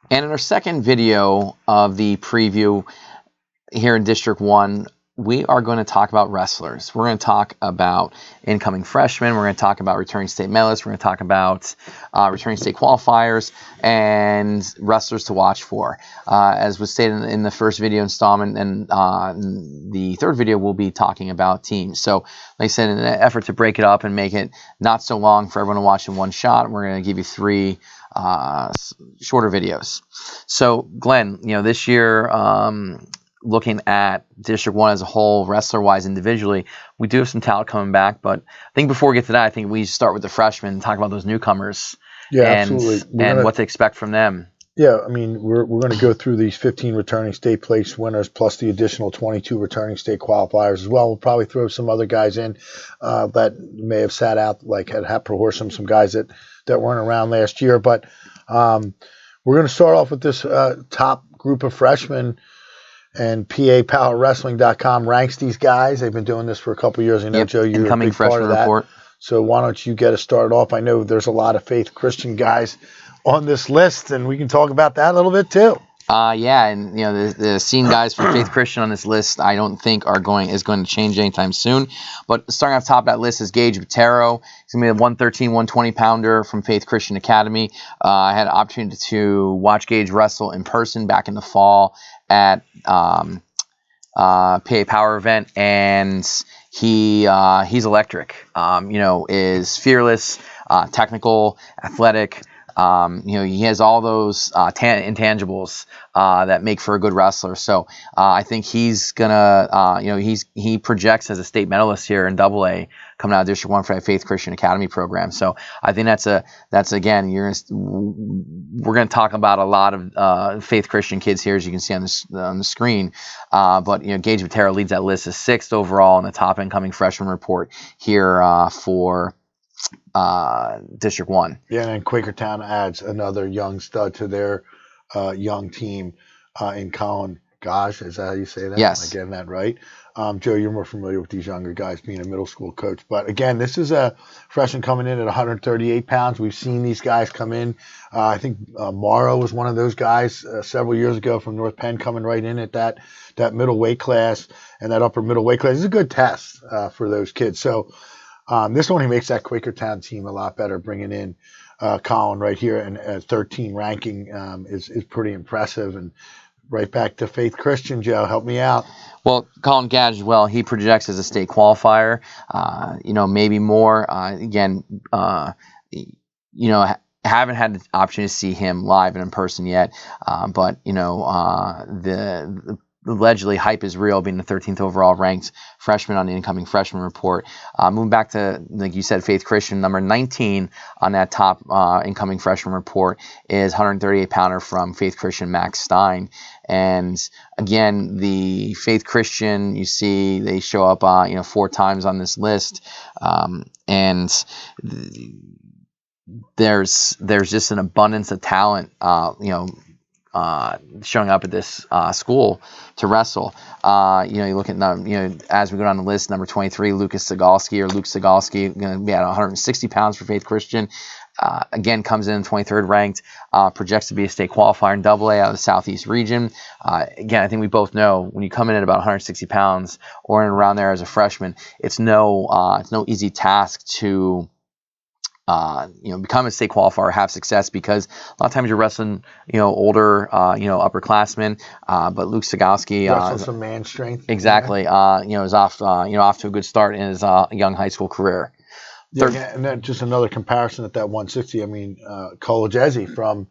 And in our second video of the preview here in District 1, we are going to talk about wrestlers. We're going to talk about incoming freshmen. We're going to talk about returning state medalists. We're going to talk about returning state qualifiers and wrestlers to watch for. As was stated in the first video installment, and the third video, we'll be talking about teams. So, like I said, in an effort to break it up and make it not so long for everyone to watch in one shot, we're going to give you 3 shorter videos. So, Glenn, this year, looking at District 1 as a whole, wrestler-wise individually, we do have some talent coming back, but I think before we get to that, I think we should start with the freshmen and talk about those newcomers and what to expect from them. Yeah, I mean, we're going to go through these 15 returning state place winners plus the additional 22 returning state qualifiers as well. We'll probably throw some other guys in that may have sat out, like at Haprohorsham, Horsham, some guys that weren't around last year. But we're going to start off with this top group of freshmen. And PAPowerWrestling.com ranks these guys. They've been doing this for a couple of years. I know, Joe, you're a big part of that. Report. So why don't you get us started off? I know there's a lot of Faith Christian guys on this list, and we can talk about that a little bit too. Yeah, and the seen guys from Faith Christian on this list, I don't think is going to change anytime soon. But starting off top of that list is Gage of Tarot. He's going to be a 113, 120 pounder from Faith Christian Academy. I had an opportunity to watch Gage wrestle in person back in the fall at PA Power event, and he's electric. Is fearless, technical, athletic. He has all those intangibles that make for a good wrestler. So I think he's gonna, he projects as a state medalist here in AA coming out of District 1 for that Faith Christian Academy program. So I think that's again, we're gonna talk about a lot of Faith Christian kids here, as you can see on the screen. But Gage of Tarot leads that list as 6th overall in the top incoming freshman report here for District 1. Yeah, and Quakertown adds another young stud to their young team in Colin. Gosh, is that how you say that? Yes. Am I getting that right? Joe, you're more familiar with these younger guys being a middle school coach. But again, this is a freshman coming in at 138 pounds. We've seen these guys come in. I think Marr was one of those guys several years ago from North Penn coming right in at that middle weight class, and that upper middle weight class is a good test for those kids. So this only makes that Quakertown team a lot better, bringing in Colin right here, and at 13 ranking is pretty impressive. And right back to Faith Christian, Joe, help me out. Well, Colin Gage as well, he projects as a state qualifier, maybe more. Haven't had the opportunity to see him live and in person yet, but the allegedly hype is real, being the 13th overall ranked freshman on the incoming freshman report. Moving back to, like you said, Faith Christian, number 19 on that top incoming freshman report is 138 pounder from Faith Christian Max Stein. And again, the Faith Christian, you see they show up 4 times on this list, and there's just an abundance of talent showing up at this school to wrestle. You look at as we go down the list, number 23, Luke Sagalski, going to be at 160 pounds for Faith Christian. Again, comes in 23rd ranked, projects to be a state qualifier in AA out of the Southeast region. Again, I think we both know when you come in at about 160 pounds or in around there as a freshman, it's no easy task to become a state qualifier, have success, because a lot of times you're wrestling, older, upperclassmen. But Luke Sagalski, wrestling some man strength. Exactly. Is off to a good start in his young high school career. Yeah, and then just another comparison at that 160. I mean, Colajezzi from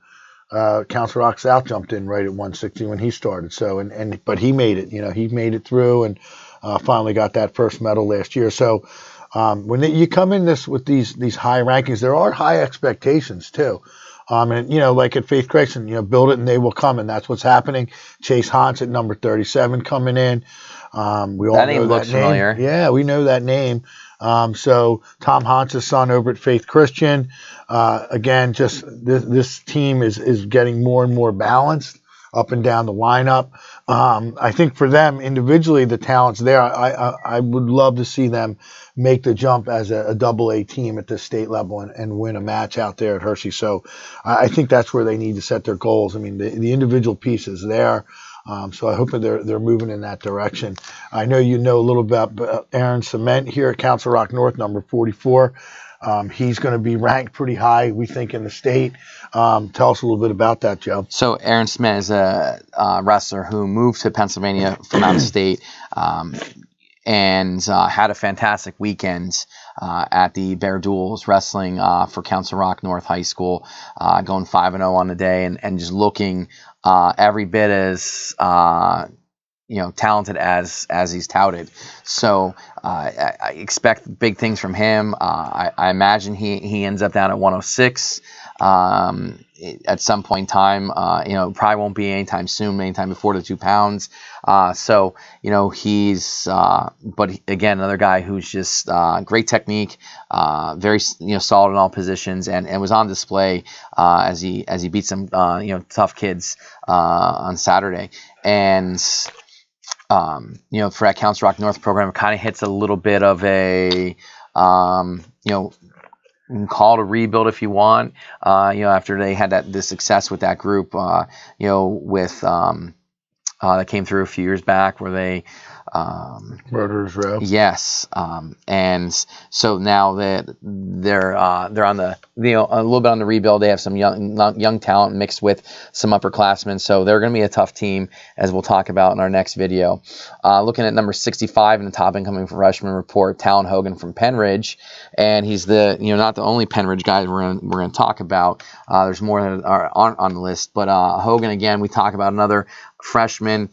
Council Rock South jumped in right at 160 when he started. So but he made it. He made it through and finally got that first medal last year. So. When you come in with these high rankings, there are high expectations too. And like at Faith Christian, build it and they will come, and that's what's happening. Chase Hansen at number 37 coming in. We all that know name looks familiar. Yeah, we know that name. So Tom Hansen's son over at Faith Christian. Again, just this team is getting more and more balanced. up and down the lineup. I think for them individually, the talent's there. I would love to see them make the jump as a AA team at the state level and win a match out there at Hershey. So I think that's where they need to set their goals. I mean, the individual pieces there. So I hope that they're moving in that direction. I know you know a little about Aaron Cement here at Council Rock North, number 44. He's going to be ranked pretty high, we think, in the state. Tell us a little bit about that, Joe. So Aaron Smith is a wrestler who moved to Pennsylvania from out of state and had a fantastic weekend at the Bear Duels wrestling for Council Rock North High School, going 5-0 on the day and just looking every bit as talented as he's touted. So I expect big things from him. I imagine he ends up down at 106 at some point in time. Probably won't be anytime soon, anytime before the 2 pounds. He's but again, another guy who's just great technique, very solid in all positions, and was on display as he beat some tough kids on Saturday. And for that Council Rock North program, it kind of hits a little bit of a you can call it a rebuild if you want. After they had the success with that group, with that came through a few years back where they Murderers Row. Yes, and so now that they're on the a little bit on the rebuild. They have some young talent mixed with some upperclassmen, so they're going to be a tough team, as we'll talk about in our next video. Looking at number 65 in the top incoming freshman report, Talon Hogan from Penridge, and he's the not the only Penridge guy we're going to talk about. There's more that aren't on the list, but Hogan again. We talk about another freshman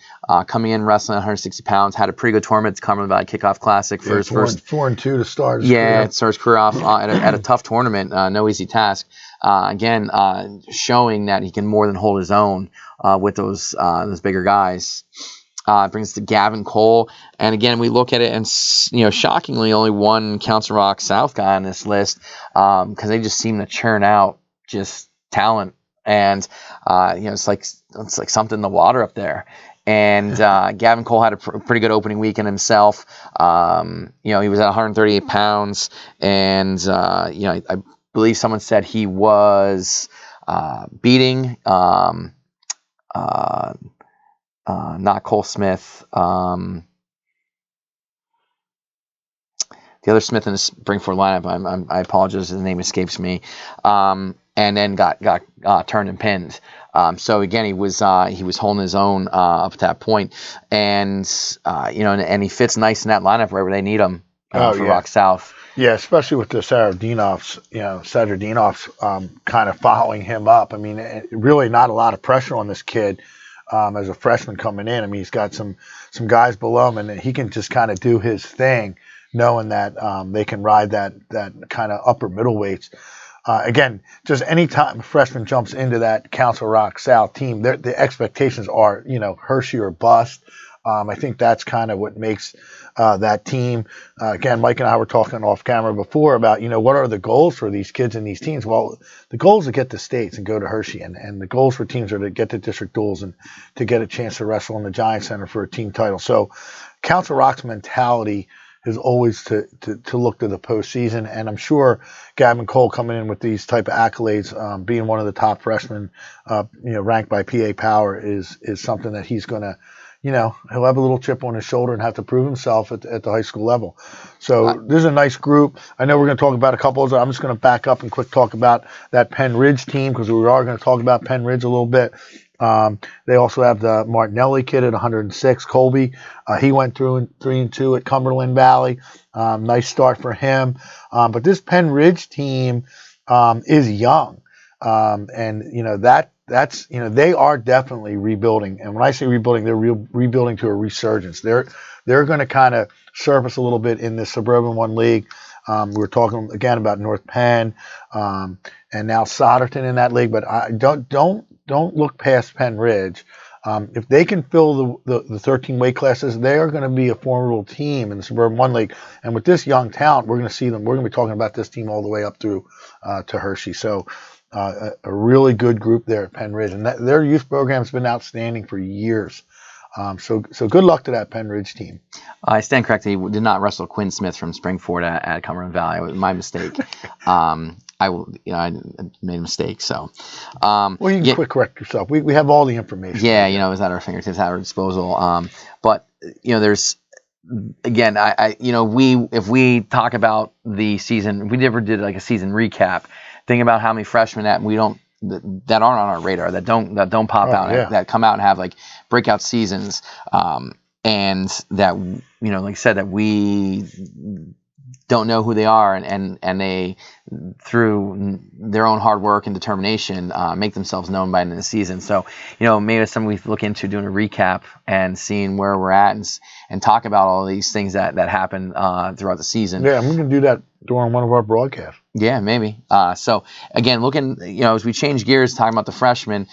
coming in wrestling at 160 pounds, had a pretty good tournament at the Cumberland Valley Kickoff Classic for his first 4-2 to start. It starts career off at a tough tournament, no easy task. Showing that he can more than hold his own with those bigger guys. Brings us to Gavin Cole, and again we look at it and shockingly only one Council Rock South guy on this list because they just seem to churn out just talent. And it's like something in the water up there. And Gavin Cole had a pretty good opening weekend himself. He was at 138 pounds, and I believe someone said he was beating not Cole Smith. The other Smith in the Springford lineup. I apologize, his name escapes me. And then got turned and pinned. So again, he was holding his own up at that point, and and he fits nice in that lineup wherever they need him for Rock South. Yeah, especially with the Saradinovs, kind of following him up. I mean, really not a lot of pressure on this kid as a freshman coming in. I mean, he's got some guys below him, and he can just kind of do his thing, knowing that they can ride that kind of upper middleweights. Again, just any time a freshman jumps into that Council Rock South team, the expectations are, Hershey or bust. I think that's kind of what makes that team. Again, Mike and I were talking off camera before about, what are the goals for these kids and these teams? Well, the goal is to get to states and go to Hershey, and the goals for teams are to get to district duels and to get a chance to wrestle in the Giant Center for a team title. So Council Rock's mentality is always to look to the postseason, and I'm sure Gavin Cole coming in with these type of accolades, being one of the top freshmen, ranked by PA Power, is something that he's going to, he'll have a little chip on his shoulder and have to prove himself at the high school level. So this is a nice group. I know we're going to talk about a couple of them. I'm just going to back up and quick talk about that Penridge team because we are going to talk about Penridge a little bit. They also have the Martinelli kid at 106, Colby. He went through 3-2 at Cumberland Valley. Nice start for him. But this Penridge team is young, and that's they are definitely rebuilding. And when I say rebuilding, they're rebuilding to a resurgence. They're going to kind of surface a little bit in the Suburban 1 League. We were talking again about North Penn and now Solderton in that league, but I don't look past Penridge. If they can fill the 13 weight classes, they are going to be a formidable team in the Suburban 1 League. And with this young talent, we're going to see them. We're going to be talking about this team all the way up through to Hershey. So A really good group there at Penridge, and their youth program has been outstanding for years. So good luck to that Penridge team. I stand corrected. He did not wrestle Quinn Smith from Springford at Cumberland Valley. It was my mistake. I made a mistake. So, well, you can quick correct yourself. We have all the information. Yeah, it was at our fingertips, at our disposal. But there's again, if we talk about the season, if we ever did like a season recap, think about how many freshmen that aren't on our radar, that don't pop out, that come out and have like breakout seasons, and that like I said, that we don't know who they are, and they, through their own hard work and determination, make themselves known by the end of the season. So, maybe it's something we look into doing a recap and seeing where we're at and talk about all these things that happen throughout the season. Yeah, I'm going to do that during one of our broadcasts. Yeah, maybe. So again, looking, as we change gears, talking about the freshmen,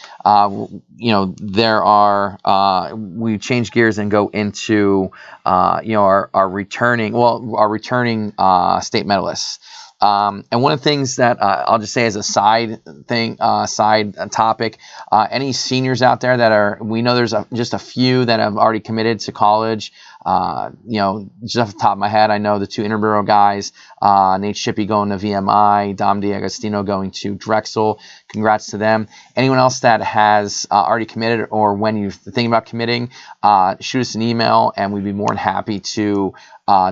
we change gears and go into, our returning state medalists. And one of the things that I'll just say as a side topic, any seniors out there we know there's just a few that have already committed to college. Just off the top of my head, I know the two Interborough guys, Nate Shippey going to VMI, Dom D'Agostino going to Drexel. Congrats to them. Anyone else that has already committed, or when you're thinking about committing, shoot us an email, and we'd be more than happy to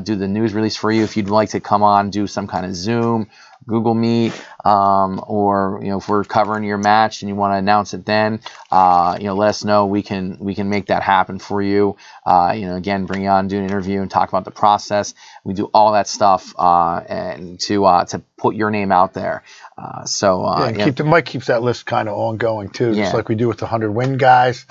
do the news release for you. If you'd like to come on, do some kind of Zoom, Google Meet, or if we're covering your match and you want to announce it then, let us know. We can make that happen for you. Again, bring you on, do an interview, and talk about the process. We do all that stuff and to put your name out there. Mike keeps that list kind of ongoing too, just like we do with the 100 win guys.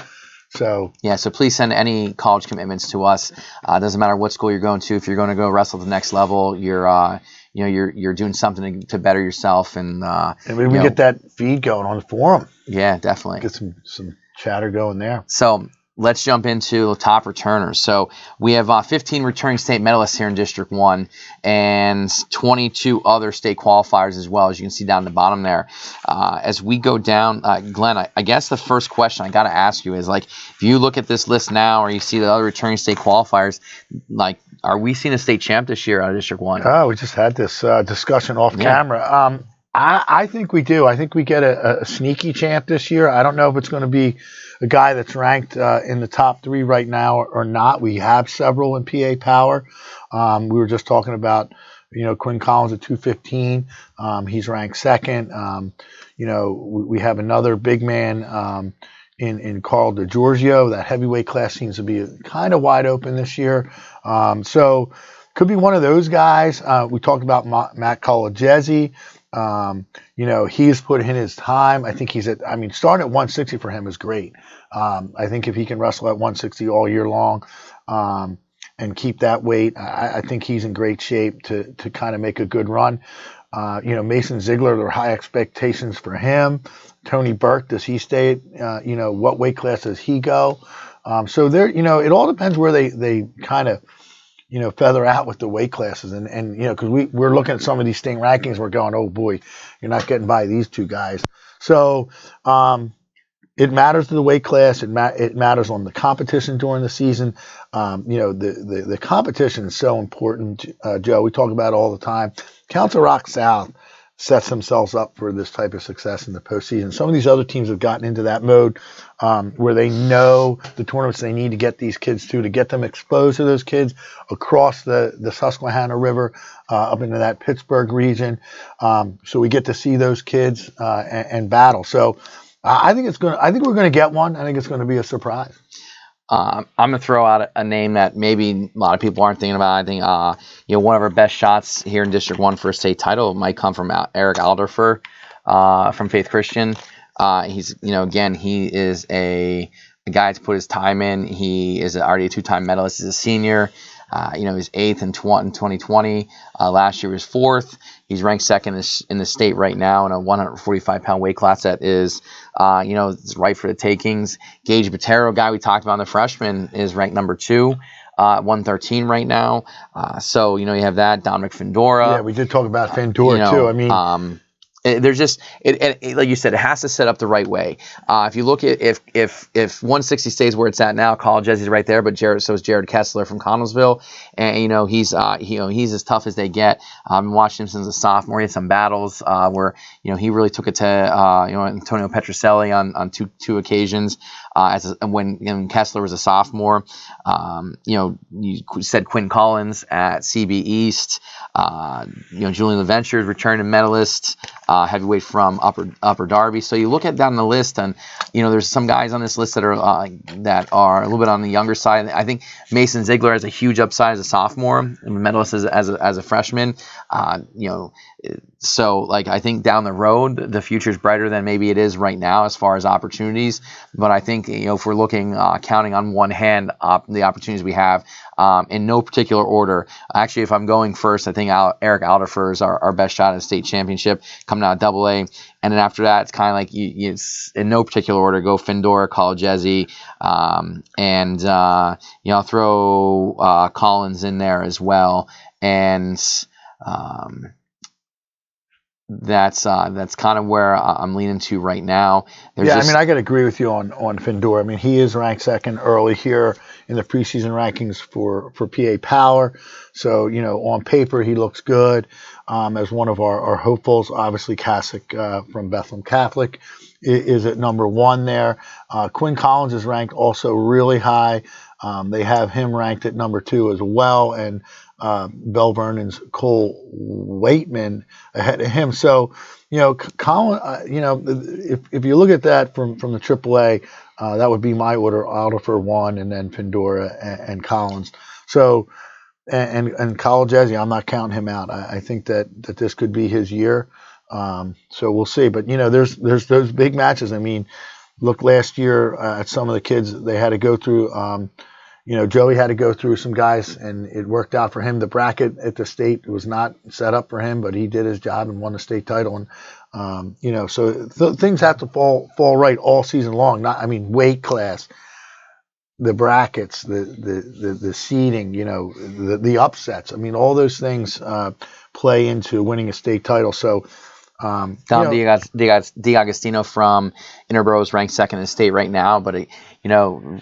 So please send any college commitments to us. It doesn't matter what school you're going to. If you're going to go wrestle at the next level, you're doing something to better yourself, and we get that feed going on the forum. Yeah, definitely get some chatter going there. So let's jump into the top returners. So we have 15 returning state medalists here in District 1 and 22 other state qualifiers as well, as you can see down the bottom there. As we go down, Glenn, I guess the first question I got to ask you is, like, if you look at this list now or you see the other returning state qualifiers, like, are we seeing a state champ this year out of District 1? Oh, we just had this discussion off camera. I think we do. I think we get a sneaky champ this year. I don't know if it's going to be a guy that's ranked in the top 3 right now or not. We have several in PA Power. We were just talking about, Quinn Collins at 215. He's ranked second. We have another big man in Carl Giorgio. That heavyweight class seems to be kind of wide open this year. So could be one of those guys. We talked about Matt Colagesi. He's put in his time. I think starting at 160 for him is great. I think if he can wrestle at 160 all year long, and keep that weight, I think he's in great shape to kind of make a good run. Mason Ziegler, there are high expectations for him. Tony Burke, does he stay at, what weight class does he go? So there, it all depends where they kind of, feather out with the weight classes. And because we're looking at some of these state rankings, we're going, oh boy, you're not getting by these two guys. So it matters to the weight class. It matters on the competition during the season. The competition is so important, Joe. We talk about it all the time. Council Rock South sets themselves up for this type of success in the postseason. Some of these other teams have gotten into that mode where they know the tournaments they need to get these kids to get them exposed to those kids across the Susquehanna River up into that Pittsburgh region. So we get to see those kids and battle. So I think we're going to get one. I think it's going to be a surprise. I'm going to throw out a name that maybe a lot of people aren't thinking about. I think, one of our best shots here in District 1 for a state title might come from Eric Alderfer from Faith Christian. He's, again, he is a guy to put his time in. He is already a 2-time medalist. He's a senior. He's 8th in 2020. Last year was 4th. He's ranked 2nd in the state right now in a 145-pound weight class that is, it's right for the takings. Gage of Tarot, guy we talked about in the freshman, is ranked number 2, 113 right now. So, you have that. Dominic Findora. Yeah, we did talk about Findora too. There's just like you said, it has to set up the right way. If you look at if 160 stays where it's at now, College Jesse's right there, but so is Jared Kessler from Connellsville, and he's as tough as they get. I've been watching him since a sophomore. He had some battles where he really took it to Antonio Petroselli on two occasions when Kessler was a sophomore. You said Quinn Collins at CB East. Julian LeVenture, returning medalist. Heavyweight from Upper Darby. So you look at down the list, and there's some guys on this list that are a little bit on the younger side. I think Mason Ziegler has a huge upside as a sophomore, and a medalist as a freshman. So I think down the road the future is brighter than maybe it is right now as far as opportunities. But I think if we're looking counting on one hand the opportunities we have in no particular order. Actually, if I'm going first, I think Eric Alderfer is our best shot at a state championship coming out of AA. And then after that, it's kind of like it's in no particular order. Go Findor, College Jesse, and I'll throw Collins in there as well. And that's kind of where I'm leaning to right now. I got to agree with you on Findor. I mean, he is ranked second early here in the preseason rankings for PA Power. So, on paper, he looks good as one of our hopefuls. Obviously, Kasich from Bethlehem Catholic is at number one there. Quinn Collins is ranked also really high. They have him ranked at number 2 as well. And Bell Vernon's Cole Waitman ahead of him. So, Colin, if you look at that from the AAA, that would be my order: Alderfer 1, and then Findora and Collins. So, and College Jesse, I'm not counting him out. I think that this could be his year. So we'll see. But there's those big matches. I mean, look last year at some of the kids they had to go through. Joey had to go through some guys, and it worked out for him. The bracket at the state was not set up for him, but he did his job and won the state title. And so things have to fall right all season long. Weight class, the brackets, the seeding, the upsets. All those things play into winning a state title. So. Dom D'Agostino from Interboro is ranked second in the state right now, but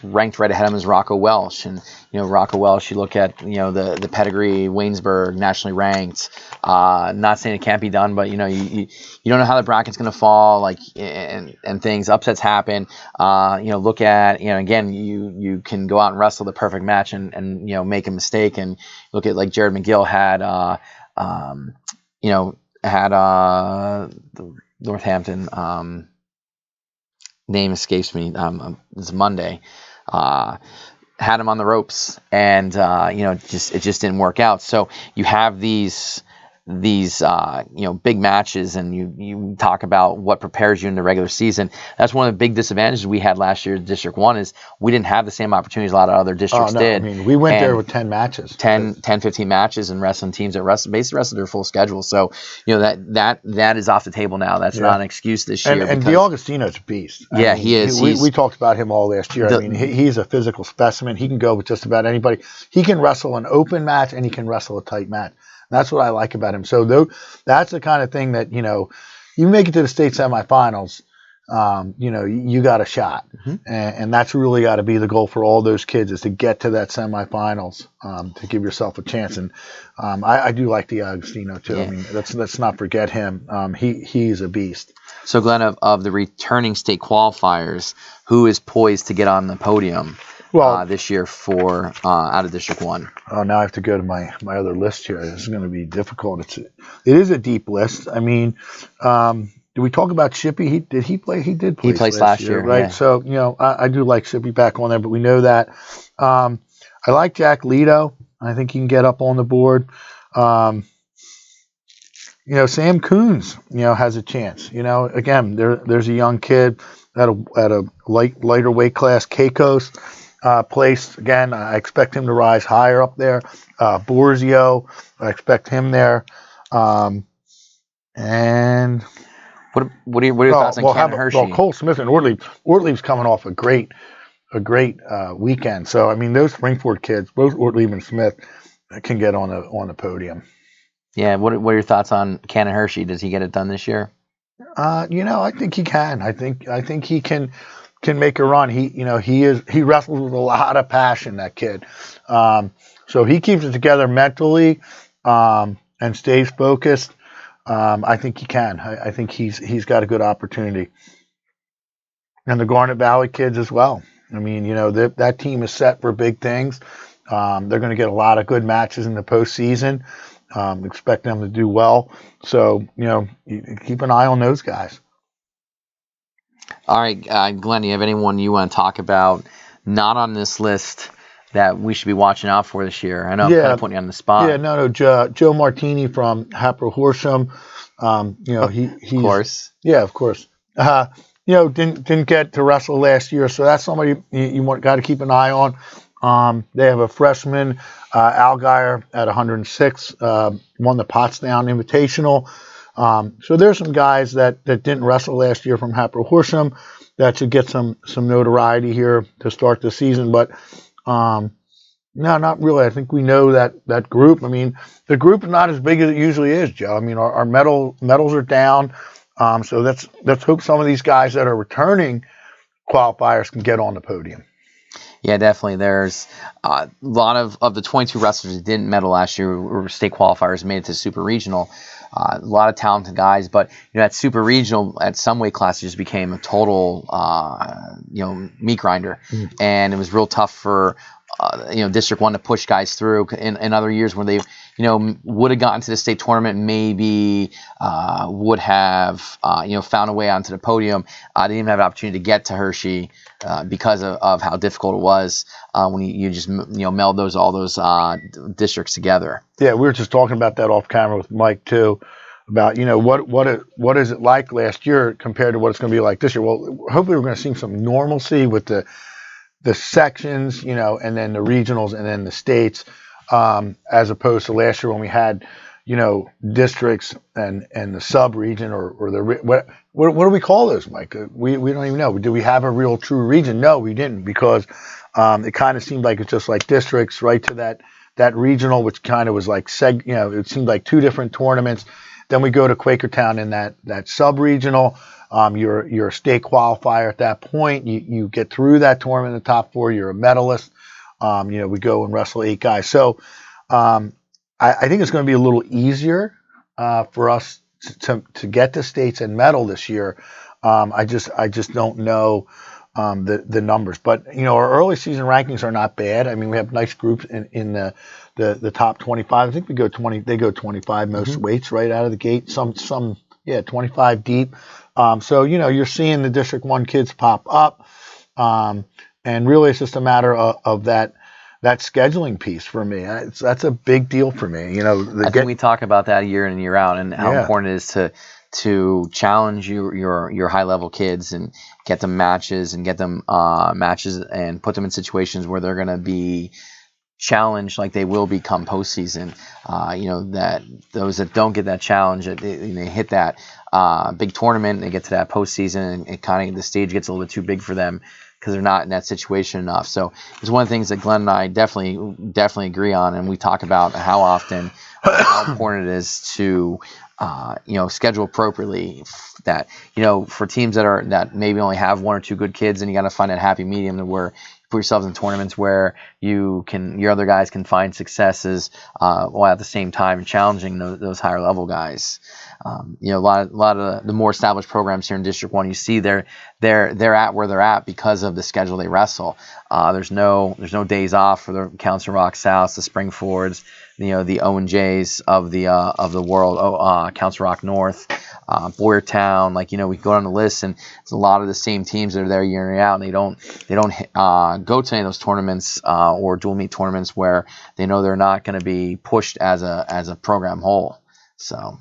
ranked right ahead of him is Rocco Welsh. And Rocco Welsh, you look at the pedigree, Waynesburg, nationally ranked. Not saying it can't be done, but you don't know how the bracket's going to fall, and things, upsets happen. Look at again, you can go out and wrestle the perfect match and make a mistake, and look at Jared McGill had the Northampton name escapes me. It's Monday. Had him on the ropes, and it just didn't work out. So you have these big matches, and you talk about what prepares you in the regular season. That's one of the big disadvantages we had last year at District 1 is we didn't have the same opportunities a lot of other districts did. We went there with 10 matches. 10, 15 matches, and wrestling teams that basically wrestled their full schedule. So, that is off the table now. That's not an excuse this year. And D'Agostino's a beast. He is. We talked about him all last year. He's a physical specimen. He can go with just about anybody. He can wrestle an open match, and he can wrestle a tight match. That's what I like about him. So that's the kind of thing that, you make it to the state semifinals, you got a shot. Mm-hmm. And that's really got to be the goal for all those kids is to get to that semifinals to give yourself a chance. And I do like D'Agostino too. Yeah. Let's not forget him. He's a beast. So Glenn, of the returning state qualifiers, who is poised to get on the podium this year for out of District 1? Oh, now I have to go to my other list here. This is going to be difficult. It is a deep list. Did we talk about Shippy? Did he play? He did play. He placed last year, right? Yeah. So, I do like Shippy back on there, but we know that. I like Jack Leto. I think he can get up on the board. Sam Coons, has a chance. Again, there's a young kid at a lighter weight class, Keikos. Placed again. I expect him to rise higher up there. Borzio, I expect him there. And what are your thoughts on Canon Hershey? Well, Cole Smith and Ortlieb's coming off a great weekend. So those Springford kids, both Ortlieb and Smith, can get on the podium. Yeah. What are your thoughts on Canon Hershey? Does he get it done this year? I think he can. I think he can make a run. He wrestles with a lot of passion, that kid. So he keeps it together mentally, and stays focused. I think he can. I think he's got a good opportunity. And the Garnet Valley kids as well. I mean, that team is set for big things. They're going to get a lot of good matches in the postseason. Expect them to do well. So, you keep an eye on those guys. All right, Glenn, do you have anyone you want to talk about not on this list that we should be watching out for this year? I know I'm kind of putting you on the spot. Yeah, no, Joe Martini from Happer Horsham. He's of course. Yeah, of course. Didn't get to wrestle last year, so that's somebody you got to keep an eye on. They have a freshman, Algeyer, at 106, won the Potsdam Invitational. So there's some guys that didn't wrestle last year from Happer Horsham that should get some notoriety here to start the season. But no, not really. I think we know that group. I mean, the group is not as big as it usually is, Joe. I mean, our medals are down. So let's hope some of these guys that are returning qualifiers can get on the podium. Yeah, definitely. There's a lot of the 22 wrestlers that didn't medal last year were state qualifiers, made it to super regional. A lot of talented guys, but at super regional, at some weight classes, just became a total meat grinder, and it was real tough for District 1 to push guys through. In other years when they would have gotten to the state tournament, maybe would have found a way onto the podium. They didn't even have an opportunity to get to Hershey because of how difficult it was when you just meld all those districts together. Yeah, we were just talking about that off camera with Mike too, about what is it like last year compared to what it's going to be like this year. Well, hopefully we're going to see some normalcy with the sections, and then the regionals and then the states, as opposed to last year when we had, districts and the sub-region or the what do we call those, Mike? We don't even know. Did we have a real true region? No, we didn't, because it kind of seemed like it's just like districts right to that regional, which kind of was like it seemed like two different tournaments. Then we go to Quakertown in that sub-regional. You're a state qualifier at that point. You get through that tournament in the top four. You're a medalist. We go and wrestle 8 guys. So I think it's going to be a little easier for us to get to states and medal this year. I just don't know the numbers, but our early season rankings are not bad. I mean, we have nice groups in the top 25. I think we go 20. They go 25 most weights right out of the gate. Some 25 deep. So you're seeing the District 1 kids pop up, and really it's just a matter of that scheduling piece for me. That's a big deal for me. I think we talk about that year in and year out, and how important it is to challenge your high level kids and get them matches and and put them in situations where they're going to be challenged like they will become postseason. That those that don't get that challenge, they hit that big tournament, they get to that postseason, and it kind of the stage gets a little bit too big for them because they're not in that situation enough. So it's one of the things that Glenn and I definitely agree on, and we talk about how often how important it is to schedule appropriately. That for teams that maybe only have 1 or 2 good kids, and you got to find that happy medium to where put yourselves in tournaments where your other guys can find successes while at the same time challenging those higher level guys. A lot of the more established programs here in District 1, you see they're at where they're at because of the schedule they wrestle. There's no days off for the Council Rock South, the Springfords, the O&Js of the world, Council Rock North, Boyertown. We go down the list, and it's a lot of the same teams that are there year in and out, and they don't go to any of those tournaments or dual meet tournaments where they know they're not going to be pushed as a program whole. So.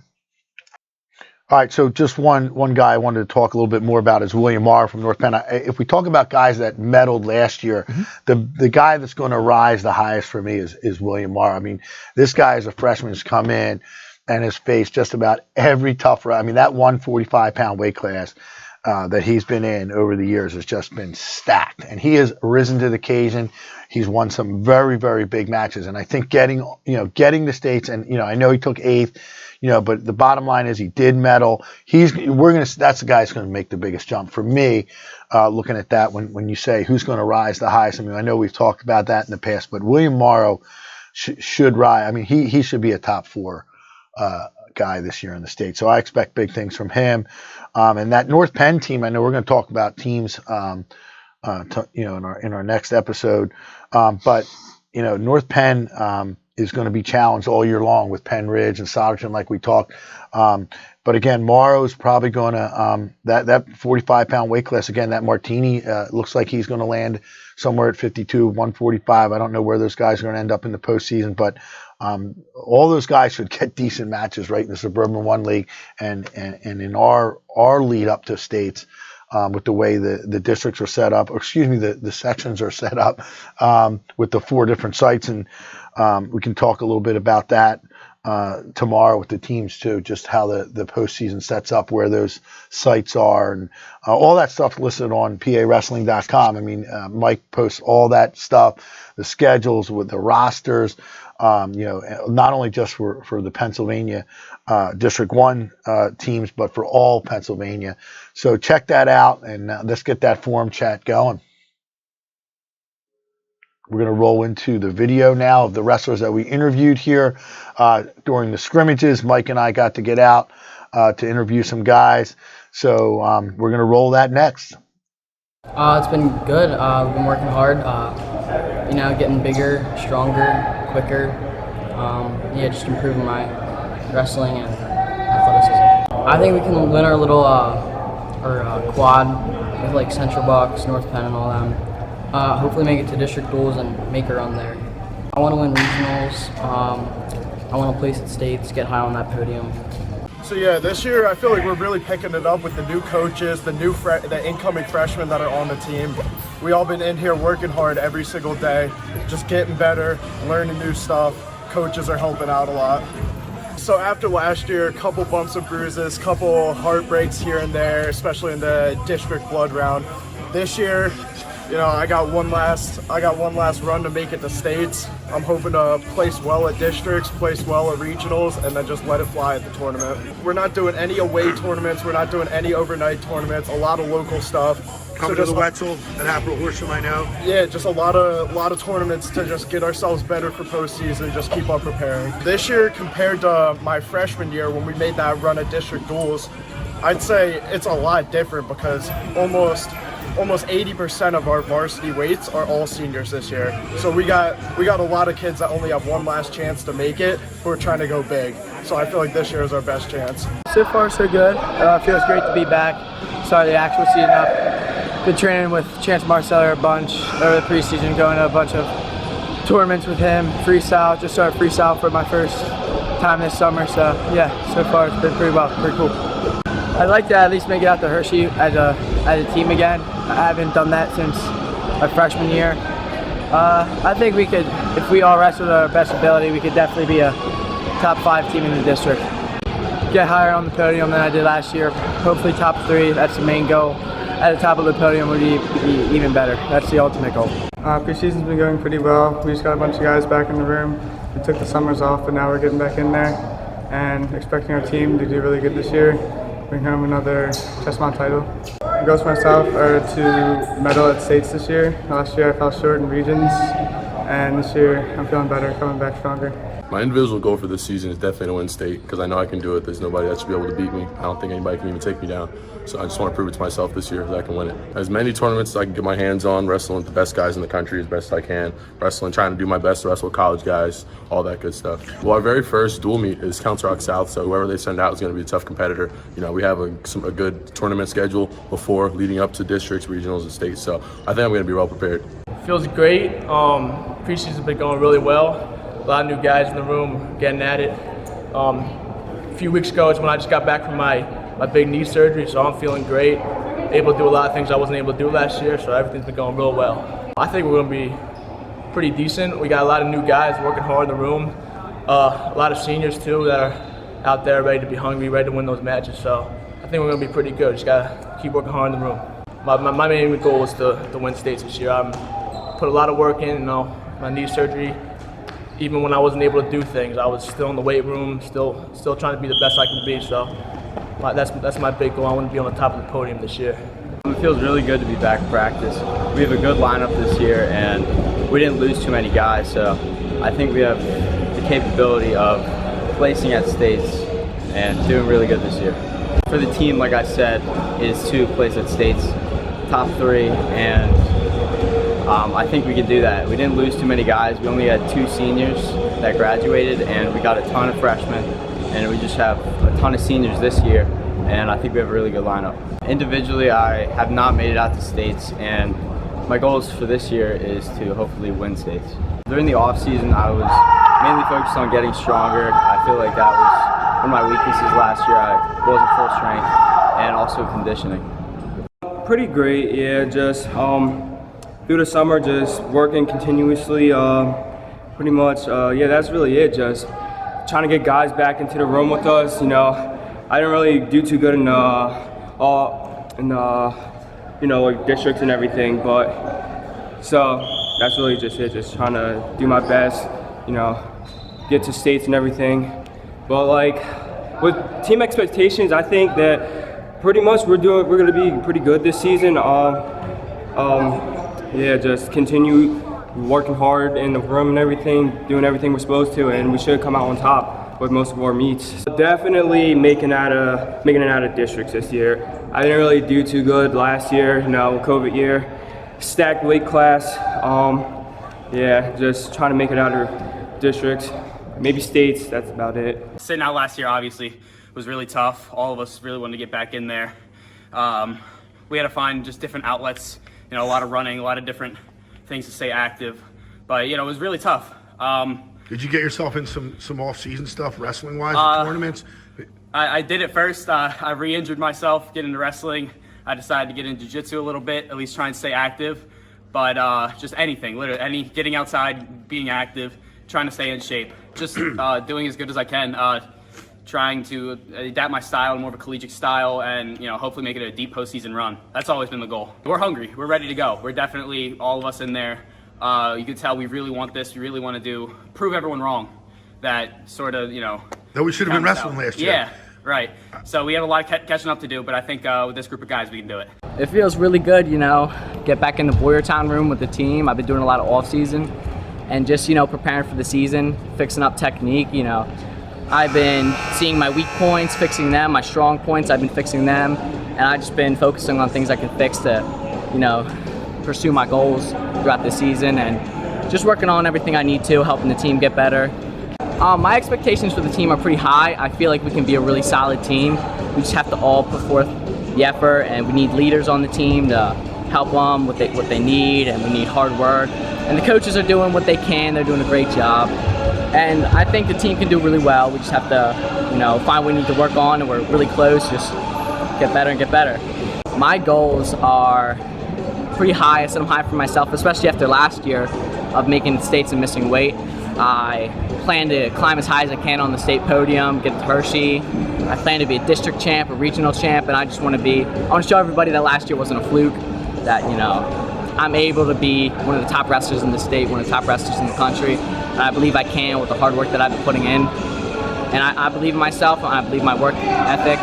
All right, so just one guy I wanted to talk a little bit more about is William Marr from North Penn. If we talk about guys that medaled last year, the guy that's going to rise the highest for me is William Marr. I mean, this guy as a freshman has come in and has faced just about every tough. I mean, that 145-pound weight class, that he's been in over the years has just been stacked, and he has risen to the occasion. He's won some very, very big matches, and I think getting the states, and I know he took 8th, but the bottom line is he did medal. That's the guy who's going to make the biggest jump for me. Looking at that, when you say who's going to rise the highest, I mean, I know we've talked about that in the past, but William Morrow should rise. I mean, he should be a top 4 guy this year in the state. So I expect big things from him. And that North Penn team, I know we're going to talk about teams, in our next episode. But North Penn is going to be challenged all year long with Penridge and Soderton, like we talked. But again, Morrow's probably going to that 45-pound weight class. Again, that Martini looks like he's going to land somewhere at 52, 145. I don't know where those guys are going to end up in the postseason, but all those guys should get decent matches, right, in the Suburban 1 League and in our lead up to states, with the way the districts are set up, or excuse me, the sections are set up, with the 4 different sites, and we can talk a little bit about that tomorrow with the teams too, just how the postseason sets up, where those sites are, and all that stuff listed on PAWrestling.com. I mean, Mike posts all that stuff, the schedules with the rosters, not only just for the Pennsylvania District 1 teams, but for all Pennsylvania. So check that out, and let's get that forum chat going. We're going to roll into the video now of the wrestlers that we interviewed here during the scrimmages. Mike and I got to get out to interview some guys. So we're going to roll that next. It's been good. We've been working hard, getting bigger, stronger, quicker. Just improving my wrestling and athleticism. I think we can win our little quad with like Central Bucks, North Penn, and all them. Hopefully make it to district duels and make a run there. I want to win regionals. I want to place at states, get high on that podium. So yeah, this year I feel like we're really picking it up with the new coaches, the incoming freshmen that are on the team. We all been in here working hard every single day, just getting better, learning new stuff. Coaches are helping out a lot. So after last year, a couple bumps and bruises, couple heartbreaks here and there, especially in the district blood round. This year, I got one last run to make it to states. I'm hoping to place well at districts, place well at regionals, and then just let it fly at the tournament. We're not doing any away tournaments. We're not doing any overnight tournaments. A lot of local stuff. Coming to the Wetzel and Apple Horsham, I know. Yeah, just a lot of tournaments to just get ourselves better for postseason, just keep on preparing. This year, compared to my freshman year when we made that run at district duels, I'd say it's a lot different because almost 80% of our varsity weights are all seniors this year. So we got a lot of kids that only have one last chance to make it who are trying to go big. So I feel like this year is our best chance. So far, so good. Feels great to be back. Started the actual season up. Been training with Chance Marceller a bunch over the preseason, going to a bunch of tournaments with him. Freestyle, just started freestyle for my first time this summer. So yeah, so far it's been pretty well, pretty cool. I'd like to at least make it out to Hershey as a team again. I haven't done that since my freshman year. I think we could, if we all wrestled our best ability, we could definitely be a top 5 team in the district. Get higher on the podium than I did last year. Hopefully top 3, that's the main goal. At the top of the podium would be even better. That's the ultimate goal. Preseason's been going pretty well. We just got a bunch of guys back in the room. We took the summers off, but now we're getting back in there and expecting our team to do really good this year. Bring home another Chessmont title. The goals for myself are to medal at states this year. Last year I fell short in regions, and this year I'm feeling better, coming back stronger. My individual goal for this season is definitely to win state because I know I can do it. There's nobody that should be able to beat me. I don't think anybody can even take me down. So I just want to prove it to myself this year that I can win it. As many tournaments as I can get my hands on, wrestling with the best guys in the country as best I can, wrestling, trying to do my best to wrestle with college guys, all that good stuff. Well, our very first dual meet is Council Rock South, so whoever they send out is going to be a tough competitor. We have a good tournament schedule before, leading up to districts, regionals, and states, so I think I'm going to be well prepared. Feels great. Preseason's been going really well. A lot of new guys in the room getting at it. A few weeks ago is when I just got back from my big knee surgery, so I'm feeling great. Able to do a lot of things I wasn't able to do last year, so everything's been going real well. I think we're going to be pretty decent. We got a lot of new guys working hard in the room. A lot of seniors too that are out there ready to be hungry, ready to win those matches. So I I think we're going to be pretty good. Just got to keep working hard in the room. My main goal is to win states this year. Put a lot of work in, my knee surgery. Even when I wasn't able to do things, I was still in the weight room, still trying to be the best I can be. So that's my big goal. I want to be on the top of the podium this year. It feels really good to be back in practice. We have a good lineup this year, and we didn't lose too many guys, so I think we have the capability of placing at states and doing really good this year. For the team, like I said, is to place at states, top 3, and I think we can do that. We didn't lose too many guys. We only had 2 seniors that graduated, and we got a ton of freshmen, and we just have a ton of seniors this year, and I think we have a really good lineup. Individually, I have not made it out to states, and my goals for this year is to hopefully win states. During the off season, I was mainly focused on getting stronger. I feel like that was one of my weaknesses last year. I wasn't full strength, and also conditioning. Pretty great, yeah. Just through the summer, just working continuously. Pretty much, yeah, that's really it. Just trying to get guys back into the room with us. I didn't really do too good in like districts and everything, but so that's really just it. Just trying to do my best, get to states and everything. But like with team expectations, I think that pretty much we're going to be pretty good this season. Yeah, just continue working hard in the room and everything, doing everything we're supposed to, and we should come out on top with most of our meets. Definitely making it out of districts this year. I didn't really do too good last year, COVID year. Stacked weight class. Yeah, just trying to make it out of districts, maybe states. That's about it. Sitting out last year obviously was really tough. All of us really wanted to get back in there. We had to find just different outlets. A lot of running, a lot of different things to stay active. But, it was really tough. Did you get yourself in some off-season stuff, wrestling-wise, tournaments? I did it first. I re-injured myself getting into wrestling. I decided to get into jiu-jitsu a little bit, at least try and stay active. But just anything, literally, getting outside, being active, trying to stay in shape. Just doing as good as I can. Trying to adapt my style, more of a collegiate style, and hopefully make it a deep postseason run. That's always been the goal. We're hungry. We're ready to go. We're definitely, all of us in there. You can tell we really want this. We really want to prove everyone wrong. That sort of, That we should have been wrestling last year. Yeah, right. So we have a lot of catching up to do, but I think with this group of guys, we can do it. It feels really good, get back in the Quakertown room with the team. I've been doing a lot of off-season and just, preparing for the season, fixing up technique, I've been seeing my weak points, fixing them, my strong points, I've been fixing them, and I've just been focusing on things I can fix to, pursue my goals throughout the season, and just working on everything I need to, helping the team get better. My expectations for the team are pretty high. I feel like we can be a really solid team. We just have to all put forth the effort, and we need leaders on the team to help them with what they need, and we need hard work. And the coaches are doing what they can. They're doing a great job. And I think the team can do really well. We just have to, find what we need to work on, and we're really close. Just get better and get better. My goals are pretty high. I set them high for myself, especially after last year of making states and missing weight. I plan to climb as high as I can on the state podium, get to Hershey. I plan to be a district champ, a regional champ, and I want to show everybody that last year wasn't a fluke, that, I'm able to be one of the top wrestlers in the state, one of the top wrestlers in the country. And I believe I can with the hard work that I've been putting in. And I believe in myself, and I believe my work ethic.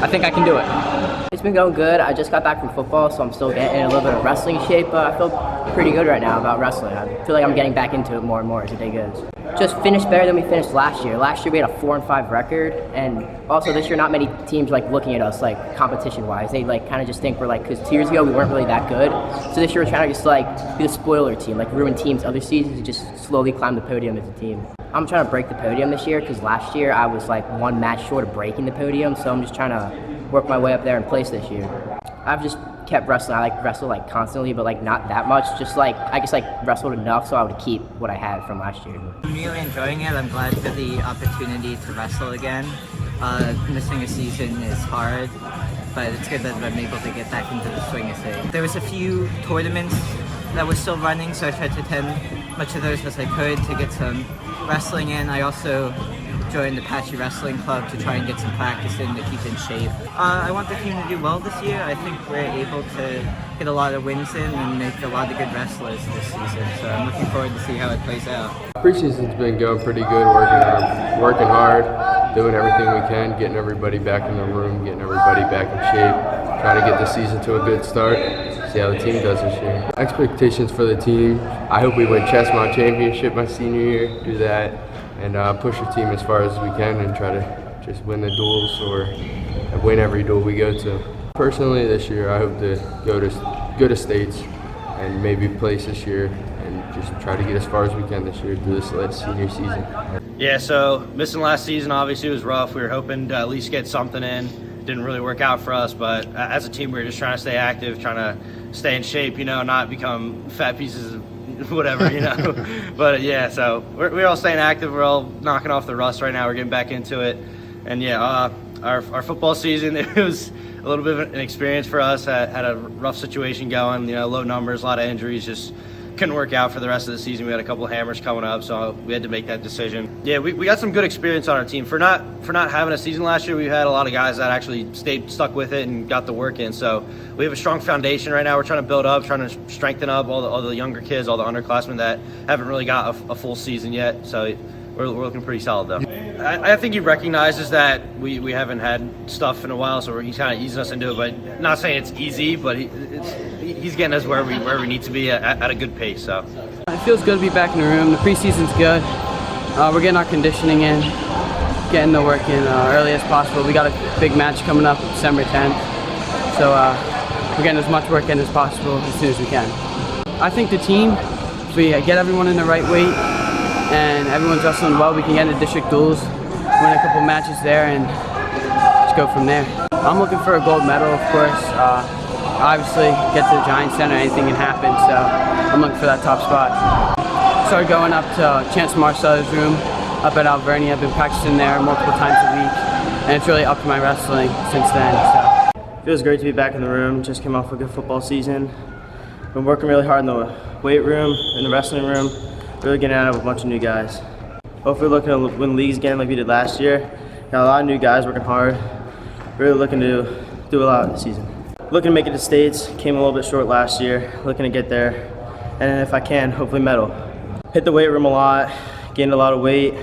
I think I can do it. It's been going good. I just got back from football, so I'm still getting in a little bit of wrestling shape, but I feel pretty good right now about wrestling. I feel like I'm getting back into it more and more as the day goes. Just finished better than we finished last year. Last year we had a 4-5 record, and also this year not many teams looking at us competition-wise. They kind of just think we're because 2 years ago we weren't really that good. So this year we're trying to just be the spoiler team, ruin teams other seasons and just slowly climb the podium as a team. I'm trying to break the podium this year because last year I was one match short of breaking the podium, so I'm just trying to work my way up there in place this year. I've just kept wrestling. I wrestle constantly, but not that much. Just I just wrestled enough so I would keep what I had from last year. I'm really enjoying it. I'm glad for the opportunity to wrestle again. Missing a season is hard, but it's good that I'm able to get back into the swing of things. There was a few tournaments that were still running, so I tried to attend much of those as I could to get some wrestling in. I also joined the Apache Wrestling Club to try and get some practice in to keep in shape. I want the team to do well this year. I think we're able to get a lot of wins in and make a lot of good wrestlers this season. So I'm looking forward to see how it plays out. Preseason's been going pretty good, working hard, doing everything we can, getting everybody back in the room, getting everybody back in shape, trying to get the season to a good start, see how the team does this year. Expectations for the team, I hope we win Chessmont Championship my senior year, do that, and push the team as far as we can and try to just win the duels or win every duel we go to. Personally, this year I hope to go to states and maybe place this year and just try to get as far as we can this year through this senior season. Yeah, so missing last season obviously was rough. We were hoping to at least get something in. Didn't really work out for us, but as a team we were just trying to stay active, trying to stay in shape, not become fat pieces of whatever, But yeah, so we're all staying active. We're all knocking off the rust right now. We're getting back into it. And yeah, our football season, it was a little bit of an experience for us. Had a rough situation going, low numbers, a lot of injuries, just couldn't work out for the rest of the season. We had a couple of hammers coming up, so we had to make that decision. Yeah, we got some good experience on our team. For not having a season last year, we had a lot of guys that actually stuck with it and got the work in. So we have a strong foundation right now. We're trying to build up, trying to strengthen up all the younger kids, all the underclassmen that haven't really got a full season yet. So we're looking pretty solid though. I think he recognizes that we haven't had stuff in a while, so he's kind of easing us into it. But not saying it's easy, but he's getting us where we need to be at a good pace. So it feels good to be back in the room. The preseason's good. We're getting our conditioning in, getting the work in early as possible. We got a big match coming up December 10th, so we're getting as much work in as possible as soon as we can. I think the team, if we get everyone in the right weight and everyone's wrestling well, we can get into district duels, win a couple matches there, and just go from there. I'm looking for a gold medal, of course. Obviously, get to the Giant Center, anything can happen, so I'm looking for that top spot. Started going up to Chance Marcel's room up at Alvernia. I've been practicing there multiple times a week, and it's really upped my wrestling since then. So. Feels great to be back in the room. Just came off a good football season. Been working really hard in the weight room, in the wrestling room. Really getting out of a bunch of new guys. Hopefully looking to win leagues again like we did last year. Got a lot of new guys working hard. Really looking to do a lot this season. Looking to make it to states. Came a little bit short last year. Looking to get there. And if I can, hopefully medal. Hit the weight room a lot. Gained a lot of weight.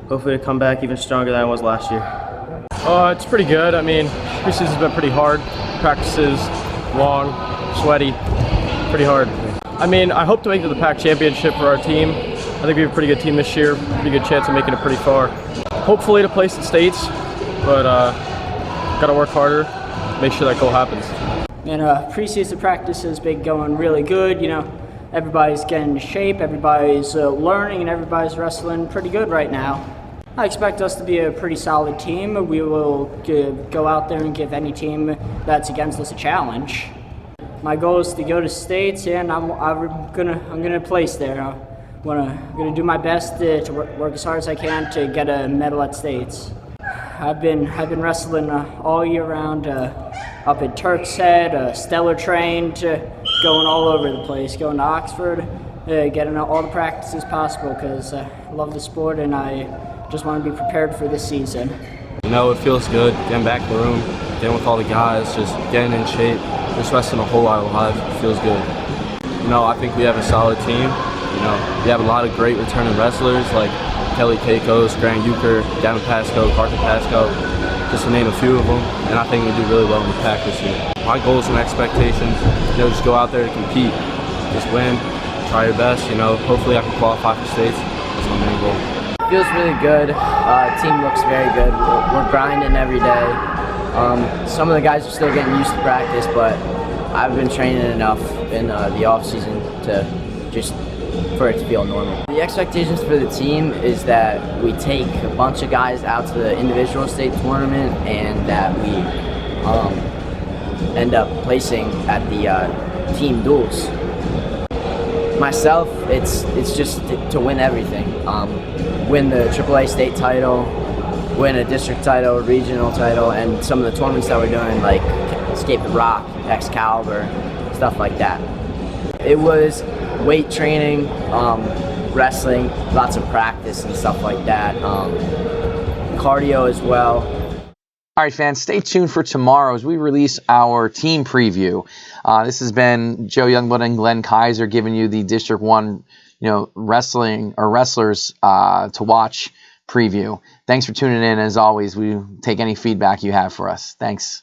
Hopefully to come back even stronger than I was last year. It's pretty good. I mean, preseason's been pretty hard. Practices, long, sweaty, pretty hard. I mean, I hope to make it to the PAC championship for our team. I think we have a pretty good team this year. Pretty good chance of making it pretty far. Hopefully to place in states, but gotta work harder, make sure that goal happens. And preseason practice has been going really good. Everybody's getting into shape, everybody's learning, and everybody's wrestling pretty good right now. I expect us to be a pretty solid team. We will go out there and give any team that's against us a challenge. My goal is to go to states, and I'm gonna place there. I'm gonna do my best to work as hard as I can to get a medal at states. I've been wrestling all year round, up at Turk's Head, Stellar trained, going all over the place, going to Oxford, getting all the practices possible because I love the sport and I just want to be prepared for this season. It feels good getting back in the room, getting with all the guys, just getting in shape. Just wrestling a whole lot of life feels good. I think we have a solid team. We have a lot of great returning wrestlers like Kelly Keikos, Grant Euchre, Gavin Pasco, Carter Pasco, just to name a few of them. And I think we do really well in the PAC this year. My goals and expectations, just go out there to compete, just win, try your best. Hopefully I can qualify for states. That's my main goal. It feels really good. Team looks very good. We're grinding every day. Some of the guys are still getting used to practice, but I've been training enough in the off season for it to feel normal. The expectations for the team is that we take a bunch of guys out to the individual state tournament and that we end up placing at the team duels. Myself, it's just to win everything. Win the AAA state title, win a district title, regional title, and some of the tournaments that we're doing, like Escape the Rock, Excalibur, stuff like that. It was weight training, wrestling, lots of practice and stuff like that. cardio as well. All right, fans, stay tuned for tomorrow as we release our team preview. This has been Joe Youngblood and Glenn Kaiser giving you the District 1, wrestling or wrestlers to watch preview. Thanks for tuning in. As always, we take any feedback you have for us. Thanks.